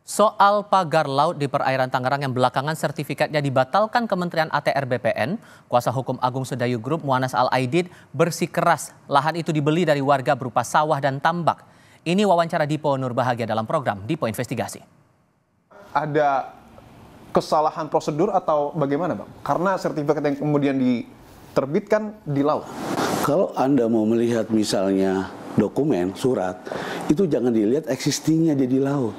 Soal pagar laut di perairan Tangerang yang belakangan sertifikatnya dibatalkan Kementerian ATR BPN, kuasa hukum Agung Sedayu Group Muanas Al-Aidid bersikeras lahan itu dibeli dari warga berupa sawah dan tambak. Ini wawancara Dipo Nurbahagia dalam program Dipo Investigasi. Ada kesalahan prosedur atau bagaimana, Bang? Karena sertifikat yang kemudian diterbitkan di laut. Kalau Anda mau melihat misalnya dokumen, surat, itu jangan dilihat existingnya dia di laut.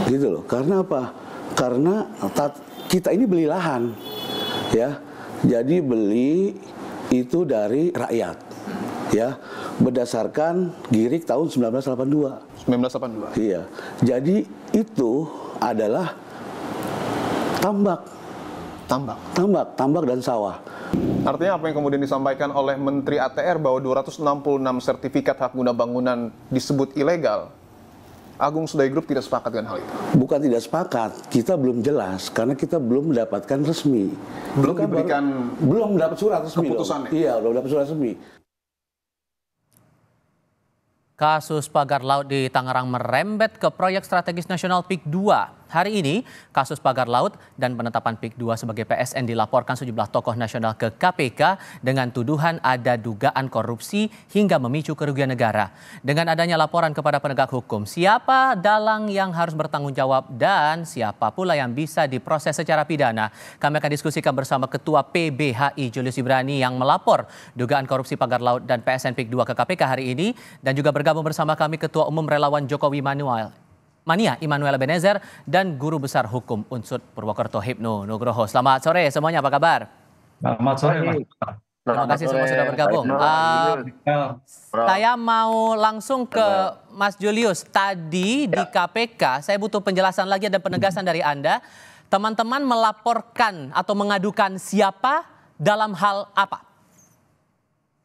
Gitu loh. Karena apa? Karena kita ini beli lahan, ya. Jadi beli itu dari rakyat, ya. Berdasarkan GIRIK tahun 1982. 1982. Iya. Jadi itu adalah tambak dan sawah. Artinya apa yang kemudian disampaikan oleh Menteri ATR bahwa 266 sertifikat hak guna bangunan disebut ilegal, Agung Sedayu Group tidak sepakat dengan hal itu? Bukan tidak sepakat, kita belum jelas karena kita belum mendapatkan resmi. Belum mendapat surat resmi. Keputusannya? Iya, belum dapat surat resmi. Kasus pagar laut di Tangerang merembet ke proyek strategis nasional PIK 2. Hari ini, kasus pagar laut dan penetapan PIK 2 sebagai PSN dilaporkan sejumlah tokoh nasional ke KPK dengan tuduhan ada dugaan korupsi hingga memicu kerugian negara. Dengan adanya laporan kepada penegak hukum, siapa dalang yang harus bertanggung jawab dan siapa pula yang bisa diproses secara pidana? Kami akan diskusikan bersama Ketua PBHI Julius Ibrani yang melapor dugaan korupsi pagar laut dan PSN PIK 2 ke KPK hari ini, dan juga bergabung bersama kami Ketua Umum Relawan Jokowi Mania Immanuel Ebenezer dan Guru Besar Hukum Unsud Purwokerto Hipnu Nugroho. Selamat sore semuanya, apa kabar? Selamat sore, Mas. Terima kasih semua sudah bergabung. Saya mau langsung ke Mas Julius. Tadi di KPK saya butuh penjelasan lagi dan penegasan dari Anda. Teman-teman melaporkan atau mengadukan siapa dalam hal apa?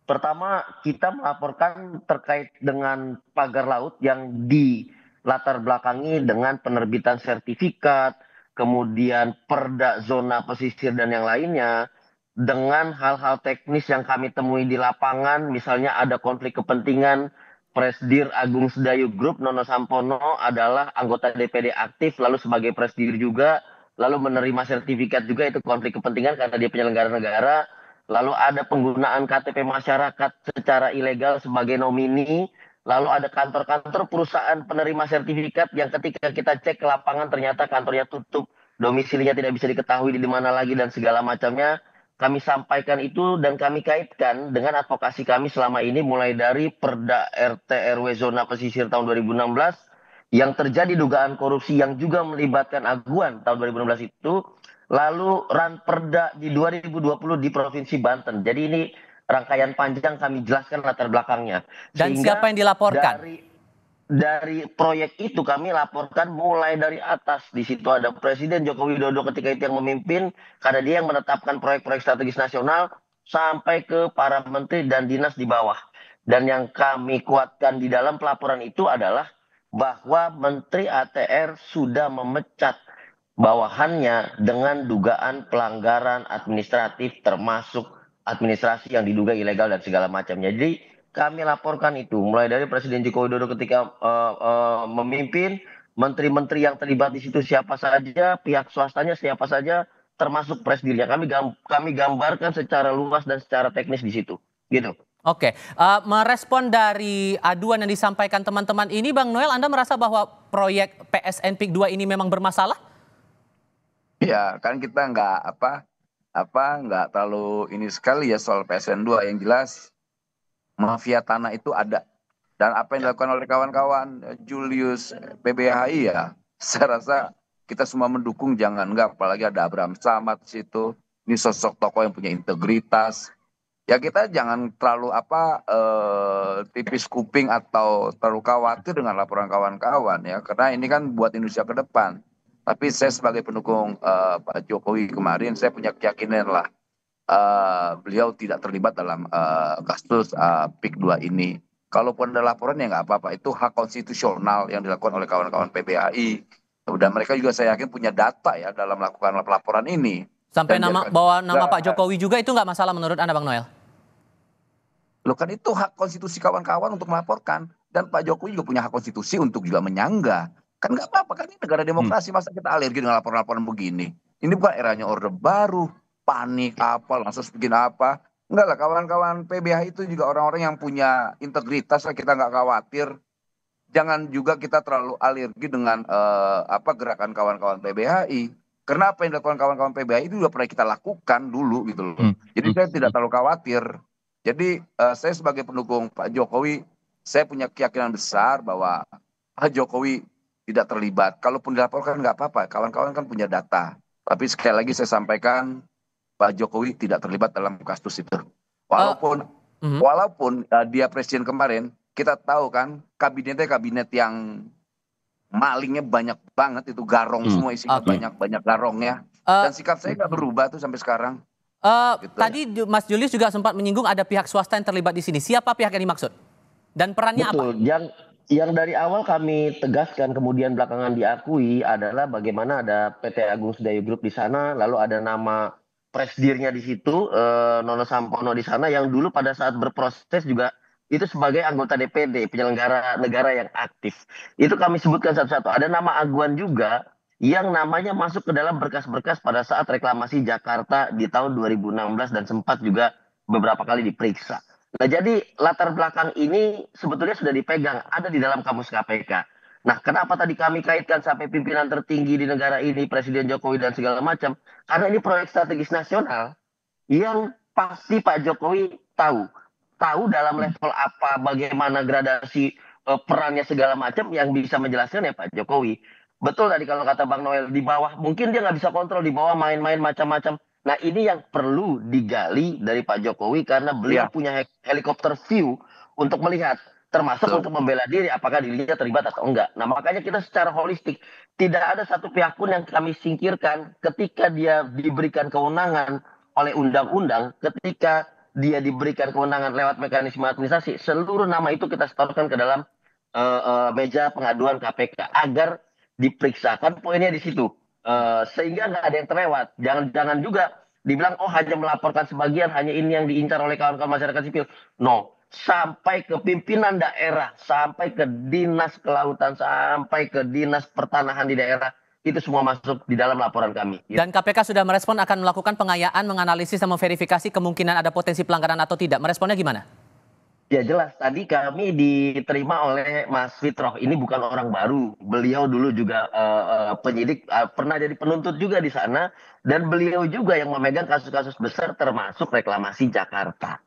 Pertama, kita melaporkan terkait dengan pagar laut yang dilatar belakangi dengan penerbitan sertifikat, kemudian perda zona pesisir dan yang lainnya, dengan hal-hal teknis yang kami temui di lapangan, misalnya ada konflik kepentingan. Presdir Agung Sedayu Group Nono Sampono adalah anggota DPD aktif, lalu sebagai presdir juga, lalu menerima sertifikat juga, itu konflik kepentingan karena dia penyelenggara negara. Lalu ada penggunaan KTP masyarakat secara ilegal sebagai nomini. Lalu ada kantor-kantor perusahaan penerima sertifikat yang ketika kita cek ke lapangan ternyata kantornya tutup, domisilinya tidak bisa diketahui di mana lagi dan segala macamnya. Kami sampaikan itu dan kami kaitkan dengan advokasi kami selama ini, mulai dari Perda RT RW Zona Pesisir tahun 2016 yang terjadi dugaan korupsi yang juga melibatkan aguan tahun 2016 itu. Lalu Ranperda di 2020 di Provinsi Banten. Jadi ini rangkaian panjang, kami jelaskan latar belakangnya. Dan siapa yang dilaporkan? Dari proyek itu kami laporkan mulai dari atas. Di situ ada Presiden Joko Widodo ketika itu yang memimpin, karena dia yang menetapkan proyek-proyek strategis nasional, sampai ke para menteri dan dinas di bawah. Dan yang kami kuatkan di dalam pelaporan itu adalah bahwa Menteri ATR sudah memecat bawahannya dengan dugaan pelanggaran administratif, termasuk administrasi yang diduga ilegal dan segala macamnya. Jadi kami laporkan itu mulai dari Presiden Joko Widodo ketika memimpin, menteri-menteri yang terlibat di situ siapa saja, pihak swastanya siapa saja, termasuk presdirnya. Kami gambarkan secara luas dan secara teknis di situ, gitu. Oke, merespon dari aduan yang disampaikan teman-teman ini, Bang Noel, Anda merasa bahwa proyek PSN PIK 2 ini memang bermasalah? Ya, kan kita nggak terlalu ini sekali ya soal PSN 2. Yang jelas mafia tanah itu ada. Dan apa yang dilakukan oleh kawan-kawan Julius PBHI ya, saya rasa kita semua mendukung, nggak, apalagi ada Abraham Samad di situ. Ini sosok tokoh yang punya integritas. Ya kita jangan terlalu tipis kuping atau terlalu khawatir dengan laporan kawan-kawan ya, karena ini kan buat Indonesia ke depan. Tapi saya sebagai pendukung Pak Jokowi kemarin, saya punya keyakinan lah beliau tidak terlibat dalam kasus PIK 2 ini. Kalaupun ada laporan ya nggak apa-apa, itu hak konstitusional yang dilakukan oleh kawan-kawan PBHI. Dan mereka juga saya yakin punya data ya dalam melakukan laporan ini. Sampai bawa nama Pak Jokowi juga, itu nggak masalah menurut Anda, Bang Noel? Loh, kan itu hak konstitusi kawan-kawan untuk melaporkan. Dan Pak Jokowi juga punya hak konstitusi untuk juga menyanggah. Kan nggak apa-apa, kan ini negara demokrasi, masa kita alergi dengan laporan-laporan begini. Ini bukan eranya Orde Baru, panik apa, langsung bikin apa. Enggak lah, kawan-kawan PBH itu juga orang-orang yang punya integritas lah, kita nggak khawatir. Jangan juga kita terlalu alergi dengan gerakan kawan-kawan PBHI. Karena apa yang dilakukan kawan-kawan PBHI itu sudah pernah kita lakukan dulu gitu loh. Jadi saya tidak terlalu khawatir. Jadi saya sebagai pendukung Pak Jokowi, saya punya keyakinan besar bahwa Pak Jokowi tidak terlibat. Kalaupun dilaporkan nggak apa-apa, kawan-kawan kan punya data. Tapi sekali lagi saya sampaikan, Pak Jokowi tidak terlibat dalam kasus itu. Walaupun dia presiden kemarin, kita tahu kan kabinetnya kabinet yang malingnya banyak banget, itu garong semua isinya, banyak garongnya. Dan sikap saya nggak berubah tuh sampai sekarang. Gitu Tadi Mas Julius juga sempat menyinggung ada pihak swasta yang terlibat di sini. Siapa pihak yang dimaksud? Dan perannya apa? Yang dari awal kami tegaskan kemudian belakangan diakui adalah bagaimana ada PT Agung Sedayo Group di sana, lalu ada nama presidirnya di situ, Nono Sampono di sana, yang dulu pada saat berproses juga itu sebagai anggota DPD, penyelenggara negara yang aktif. Itu kami sebutkan satu-satu. Ada nama Aguan juga yang namanya masuk ke dalam berkas-berkas pada saat reklamasi Jakarta di tahun 2016 dan sempat juga beberapa kali diperiksa. Nah, jadi latar belakang ini sebetulnya sudah dipegang, ada di dalam kamus KPK. Nah, kenapa tadi kami kaitkan sampai pimpinan tertinggi di negara ini, Presiden Jokowi dan segala macam? Karena ini proyek strategis nasional yang pasti Pak Jokowi tahu dalam level apa, bagaimana gradasi perannya segala macam, yang bisa menjelaskan ya Pak Jokowi. Betul tadi kalau kata Bang Noel, di bawah mungkin dia nggak bisa kontrol, di bawah main-main macam-macam. Nah, ini yang perlu digali dari Pak Jokowi karena beliau punya helikopter view untuk melihat, termasuk untuk membela diri apakah dirinya terlibat atau enggak. Nah, makanya kita secara holistik tidak ada satu pihak pun yang kami singkirkan ketika dia diberikan kewenangan oleh undang-undang, ketika dia diberikan kewenangan lewat mekanisme administrasi, seluruh nama itu kita setorkan ke dalam meja pengaduan KPK agar diperiksakan, poinnya di situ. Sehingga nggak ada yang terlewat. Jangan juga dibilang oh hanya melaporkan sebagian, hanya ini yang diincar oleh kawan-kawan masyarakat sipil. No, sampai ke pimpinan daerah, sampai ke dinas kelautan, sampai ke dinas pertanahan di daerah, itu semua masuk di dalam laporan kami. Dan KPK sudah merespon akan melakukan pengayaan, menganalisis dan memverifikasi kemungkinan ada potensi pelanggaran atau tidak. Meresponnya gimana? Ya jelas, tadi kami diterima oleh Mas Fitroh. Ini bukan orang baru. Beliau dulu juga penyidik, pernah jadi penuntut juga di sana. Dan beliau juga yang memegang kasus-kasus besar termasuk reklamasi Jakarta.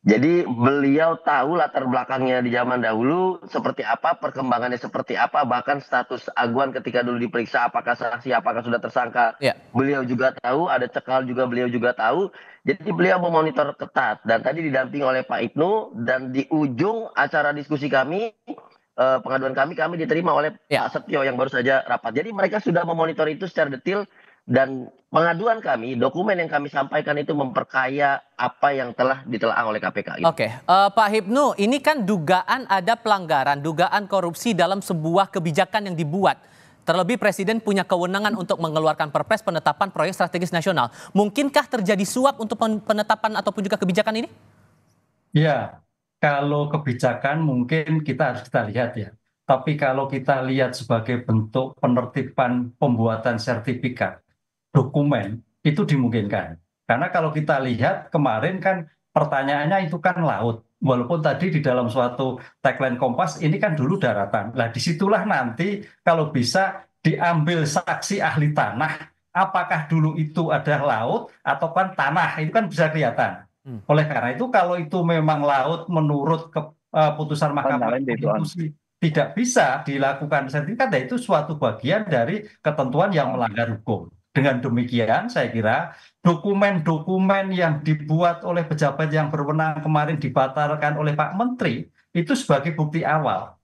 Jadi beliau tahu latar belakangnya di zaman dahulu seperti apa, perkembangannya seperti apa, bahkan status Aguan ketika dulu diperiksa apakah saksi, apakah sudah tersangka. Beliau juga tahu, ada cekal juga beliau juga tahu. Jadi beliau memonitor ketat dan tadi didampingi oleh Pak Ibnu, dan di ujung acara diskusi kami, pengaduan kami diterima oleh Pak Setio yang baru saja rapat. Jadi mereka sudah memonitor itu secara detail. Dan pengaduan kami, dokumen yang kami sampaikan itu memperkaya apa yang telah ditelaah oleh KPK. Oke, Pak Hipnu, ini kan dugaan ada pelanggaran, dugaan korupsi dalam sebuah kebijakan yang dibuat. Terlebih Presiden punya kewenangan untuk mengeluarkan perpres penetapan proyek strategis nasional. Mungkinkah terjadi suap untuk penetapan ataupun juga kebijakan ini? Ya, kalau kebijakan mungkin kita lihat ya. Tapi kalau kita lihat sebagai bentuk penertiban pembuatan sertifikat, dokumen itu dimungkinkan. Karena kalau kita lihat kemarin kan pertanyaannya itu kan laut. Walaupun tadi di dalam suatu tagline Kompas ini kan dulu daratan. Nah disitulah nanti kalau bisa diambil saksi ahli tanah. Apakah dulu itu ada laut atau kan tanah, itu kan bisa kelihatan. Oleh karena itu kalau itu memang laut menurut keputusan Mahkamah Konstitusi tidak bisa dilakukan sertifikat, ya itu suatu bagian dari ketentuan yang melanggar hukum. Dengan demikian saya kira dokumen-dokumen yang dibuat oleh pejabat yang berwenang kemarin dibatalkan oleh Pak Menteri itu sebagai bukti awal.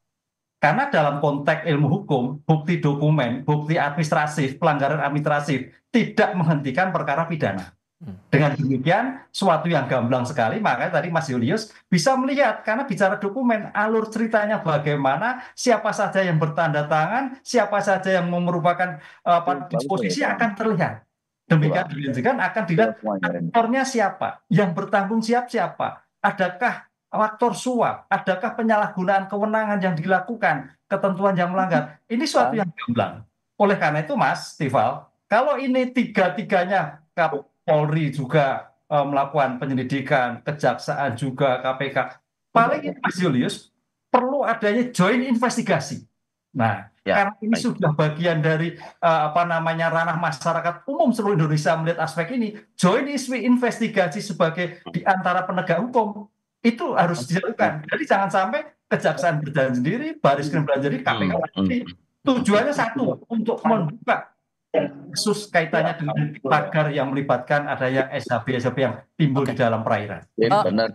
Karena dalam konteks ilmu hukum, bukti dokumen, bukti administratif, pelanggaran administratif tidak menghentikan perkara pidana. Dengan demikian, suatu yang gamblang sekali, makanya tadi Mas Julius bisa melihat, karena bicara dokumen, alur ceritanya bagaimana, siapa saja yang bertanda tangan, siapa saja yang merupakan disposisi akan terlihat. Demikian akan dilihat aktornya siapa, yang bertanggung jawab siapa, adakah faktor suap, adakah penyalahgunaan kewenangan yang dilakukan, ketentuan yang melanggar. Ini suatu yang gamblang. Oleh karena itu, Mas Tifal, kalau ini tiga-tiganya Polri juga melakukan penyelidikan, kejaksaan juga, KPK, paling ini Mas Julius perlu adanya joint investigasi. Nah, karena ini sudah bagian dari ranah masyarakat umum seluruh Indonesia melihat aspek ini, joint investigasi sebagai di antara penegak hukum itu harus dilakukan. Jadi jangan sampai kejaksaan berjalan sendiri, Baris Krim berjalan sendiri, KPK sendiri. Tujuannya satu, untuk membuka kasus kaitannya dengan tagar yang melibatkan adanya SHB yang timbul di dalam perairan.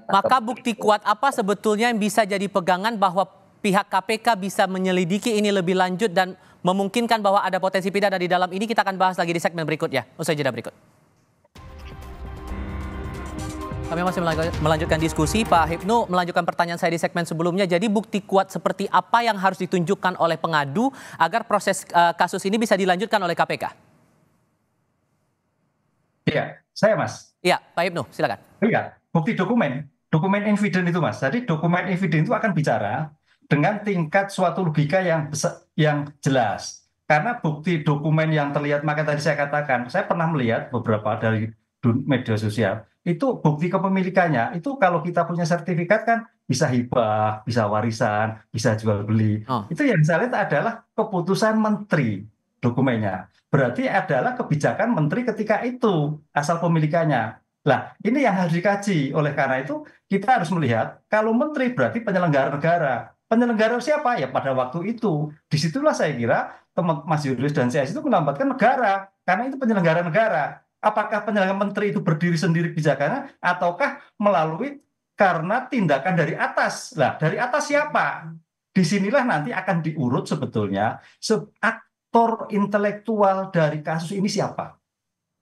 Maka bukti kuat apa sebetulnya yang bisa jadi pegangan bahwa pihak KPK bisa menyelidiki ini lebih lanjut dan memungkinkan bahwa ada potensi pidana di dalam ini? Kita akan bahas lagi di segmen berikutnya, usai jeda berikut. Kami masih melanjutkan diskusi. Pak Hipnu melanjutkan pertanyaan saya di segmen sebelumnya. Jadi bukti kuat seperti apa yang harus ditunjukkan oleh pengadu agar proses kasus ini bisa dilanjutkan oleh KPK? Iya, saya Mas. Iya, Pak Hipnu, silakan. Iya, bukti dokumen evidence itu Mas. Jadi dokumen evidence itu akan bicara dengan tingkat suatu logika yang jelas. Karena bukti dokumen yang terlihat, maka tadi saya katakan, saya pernah melihat beberapa dari media sosial, itu bukti kepemilikannya, itu kalau kita punya sertifikat kan bisa hibah, bisa warisan, bisa jual beli. Itu yang saya lihat adalah keputusan menteri dokumennya. Berarti adalah kebijakan menteri ketika itu asal pemilikannya. Nah, ini yang harus dikaji. Oleh karena itu, kita harus melihat kalau menteri berarti penyelenggara negara. Penyelenggara siapa? Ya pada waktu itu. Disitulah saya kira teman Mas Julius dan saya itu melambatkan negara. Karena itu penyelenggara negara. Apakah penyelenggara menteri itu berdiri sendiri kebijakannya ataukah melalui karena tindakan dari atas? Nah, dari atas siapa? Disinilah nanti akan diurut sebetulnya aktor intelektual dari kasus ini siapa.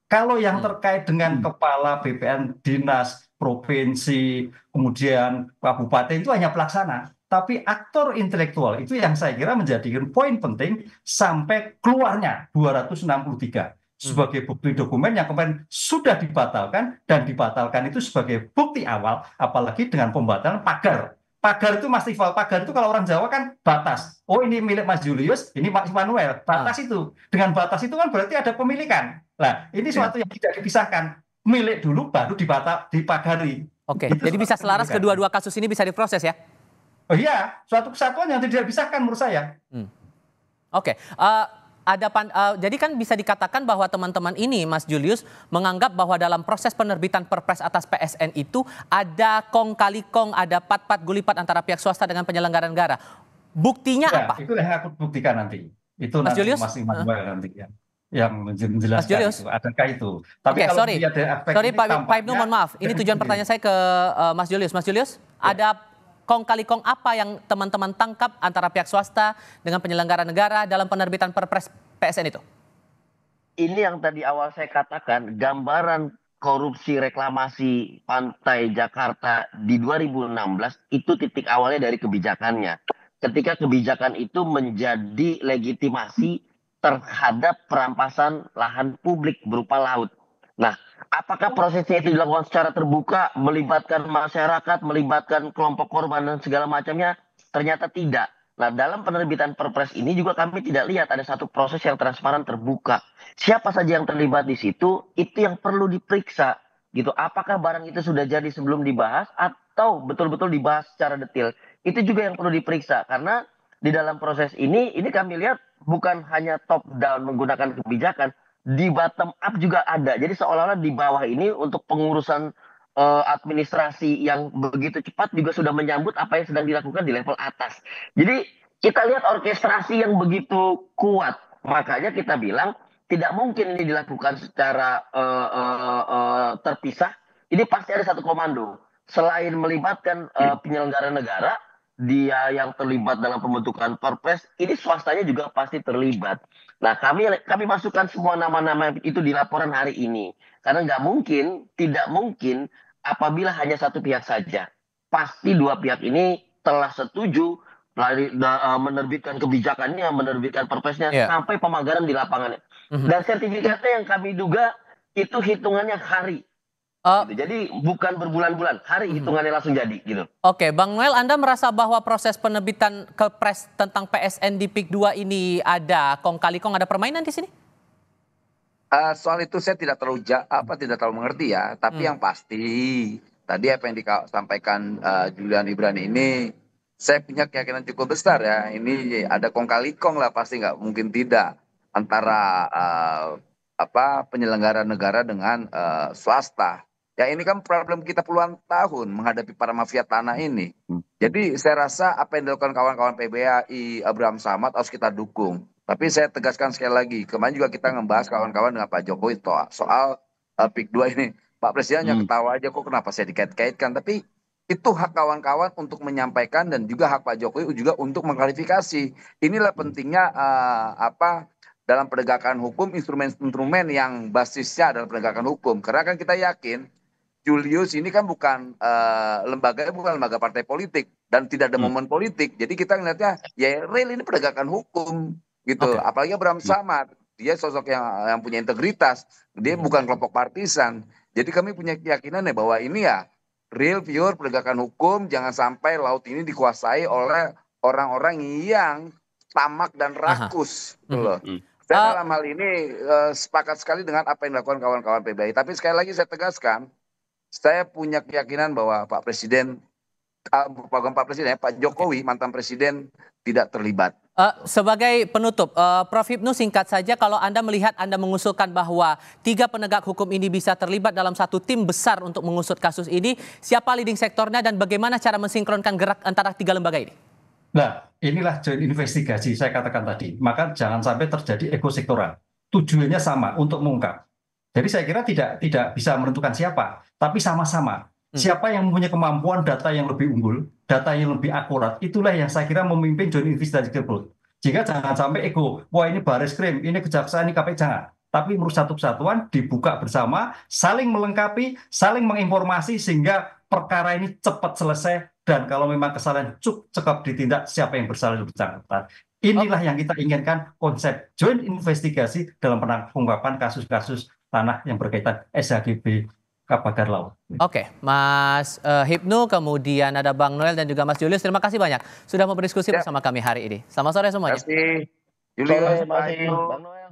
Kalau yang terkait dengan kepala BPN dinas, provinsi, kemudian kabupaten itu hanya pelaksana. Tapi aktor intelektual itu yang saya kira menjadikan poin penting sampai keluarnya 263. Sebagai bukti dokumen yang kemarin sudah dibatalkan, dan dibatalkan itu sebagai bukti awal, apalagi dengan pembatalan pagar. Pagar itu Mas Tifal, pagar itu kalau orang Jawa kan batas. Oh ini milik Mas Julius, ini Mas Immanuel, batas itu. Dengan batas itu kan berarti ada pemilikan. Nah ini suatu yang tidak dipisahkan. Milik dulu baru dipagari. Oke, jadi bisa selaras kedua-dua kasus ini bisa diproses ya? Oh iya, suatu kesatuan yang tidak dipisahkan menurut saya. Oke. Jadi kan bisa dikatakan bahwa teman-teman ini, Mas Julius, menganggap bahwa dalam proses penerbitan Perpres atas PSN itu ada kong kali kong, ada pat-pat gulipat antara pihak swasta dengan penyelenggara negara. Buktinya apa? Itu yang aku buktikan nanti. Itu Mas nanti Julius? Mas Immanuel nanti yang menjelaskan itu. Adakah itu? Tapi Oke, kalau sorry Pak Pak Ibnu, mohon maaf. Ini tujuan pertanyaan saya ke Mas Julius. Mas Julius, ada kong kali kong apa yang teman-teman tangkap antara pihak swasta dengan penyelenggara negara dalam penerbitan Perpres PSN itu? Ini yang tadi awal saya katakan, gambaran korupsi reklamasi pantai Jakarta di 2016 itu titik awalnya dari kebijakannya. Ketika kebijakan itu menjadi legitimasi terhadap perampasan lahan publik berupa laut. Nah, apakah prosesnya itu dilakukan secara terbuka, melibatkan masyarakat, melibatkan kelompok korban dan segala macamnya? Ternyata tidak. Nah, dalam penerbitan Perpres ini juga kami tidak lihat ada satu proses yang transparan terbuka. Siapa saja yang terlibat di situ, itu yang perlu diperiksa. Gitu. Apakah barang itu sudah jadi sebelum dibahas atau betul-betul dibahas secara detail? Itu juga yang perlu diperiksa. Karena di dalam proses ini kami lihat bukan hanya top down menggunakan kebijakan, di bottom up juga ada. Jadi seolah-olah di bawah ini untuk pengurusan administrasi yang begitu cepat juga sudah menyambut apa yang sedang dilakukan di level atas. Jadi kita lihat orkestrasi yang begitu kuat. Makanya kita bilang tidak mungkin ini dilakukan secara terpisah. Ini pasti ada satu komando. Selain melibatkan penyelenggara negara, dia yang terlibat dalam pembentukan Perpres, ini swastanya juga pasti terlibat. Nah, kami masukkan semua nama-nama itu di laporan hari ini. Karena tidak mungkin apabila hanya satu pihak saja. Pasti dua pihak ini telah setuju menerbitkan kebijakannya, menerbitkan Perpresnya, sampai pemagaran di lapangannya. Dan sertifikatnya yang kami duga itu hitungannya hari. Gitu. Jadi bukan berbulan-bulan, hari hitungannya langsung jadi gitu. Oke, Bang Noel, Anda merasa bahwa proses penerbitan Kepres tentang PSN di PIK 2 ini ada kong kali kong, ada permainan di sini? Soal itu saya tidak terlalu mengerti ya, tapi yang pasti tadi apa yang disampaikan Julian Ibrani ini, saya punya keyakinan cukup besar ya. Ini ada kong kali kong lah, pasti nggak mungkin tidak antara penyelenggara negara dengan swasta. Ya ini kan problem kita puluhan tahun menghadapi para mafia tanah ini. Jadi saya rasa apa yang dilakukan kawan-kawan PBAI, Abraham Samad harus kita dukung. Tapi saya tegaskan sekali lagi, kemarin juga kita ngebahas kawan-kawan dengan Pak Jokowi soal PIK 2 ini. Pak Presiden hanya ketawa aja, kok kenapa saya dikait-kaitkan. Tapi itu hak kawan-kawan untuk menyampaikan dan juga hak Pak Jokowi juga untuk mengklarifikasi. Inilah pentingnya dalam penegakan hukum, instrumen-instrumen yang basisnya adalah penegakan hukum. Karena kan kita yakin Julius ini kan bukan lembaga partai politik dan tidak ada momen politik. Jadi kita ngelihatnya ya real ini penegakan hukum gitu. Apalagi Abraham Samad, dia sosok yang punya integritas. Dia bukan kelompok partisan. Jadi kami punya keyakinan ya bahwa ini ya real pure penegakan hukum. Jangan sampai laut ini dikuasai oleh orang-orang yang tamak dan rakus. Gitu loh. Saya dalam hal ini sepakat sekali dengan apa yang dilakukan kawan-kawan PBI. Tapi sekali lagi saya tegaskan, saya punya keyakinan bahwa Pak Jokowi, mantan presiden, tidak terlibat. Sebagai penutup, Prof. Hipnu, singkat saja, kalau Anda melihat, Anda mengusulkan bahwa 3 penegak hukum ini bisa terlibat dalam satu tim besar untuk mengusut kasus ini, siapa leading sektornya dan bagaimana cara mensinkronkan gerak antara 3 lembaga ini? Nah, inilah joint investigasi saya katakan tadi. Maka jangan sampai terjadi ekosektoral. Tujuannya sama, untuk mengungkap. Jadi saya kira tidak bisa menentukan siapa, tapi sama-sama. Siapa yang mempunyai kemampuan data yang lebih unggul, data yang lebih akurat, itulah yang saya kira memimpin joint investigasi tersebut. Jika jangan sampai ego, wah ini Barreskrim, ini Kejaksaan, ini KPK, jangan. Tapi menurut satu kesatuan dibuka bersama, saling melengkapi, saling menginformasi sehingga perkara ini cepat selesai dan kalau memang kesalahan cukup ditindak, siapa yang bersalah itu bersangkutan. Inilah yang kita inginkan, konsep joint investigasi dalam pengungkapan kasus-kasus tanah yang berkaitan SHGB Pagar Laut. Oke, Mas Hipnu, kemudian ada Bang Noel dan juga Mas Julius. Terima kasih banyak sudah mau berdiskusi bersama kami hari ini. Selamat sore semuanya. Terima kasih. Sore, Mas Bang Noel.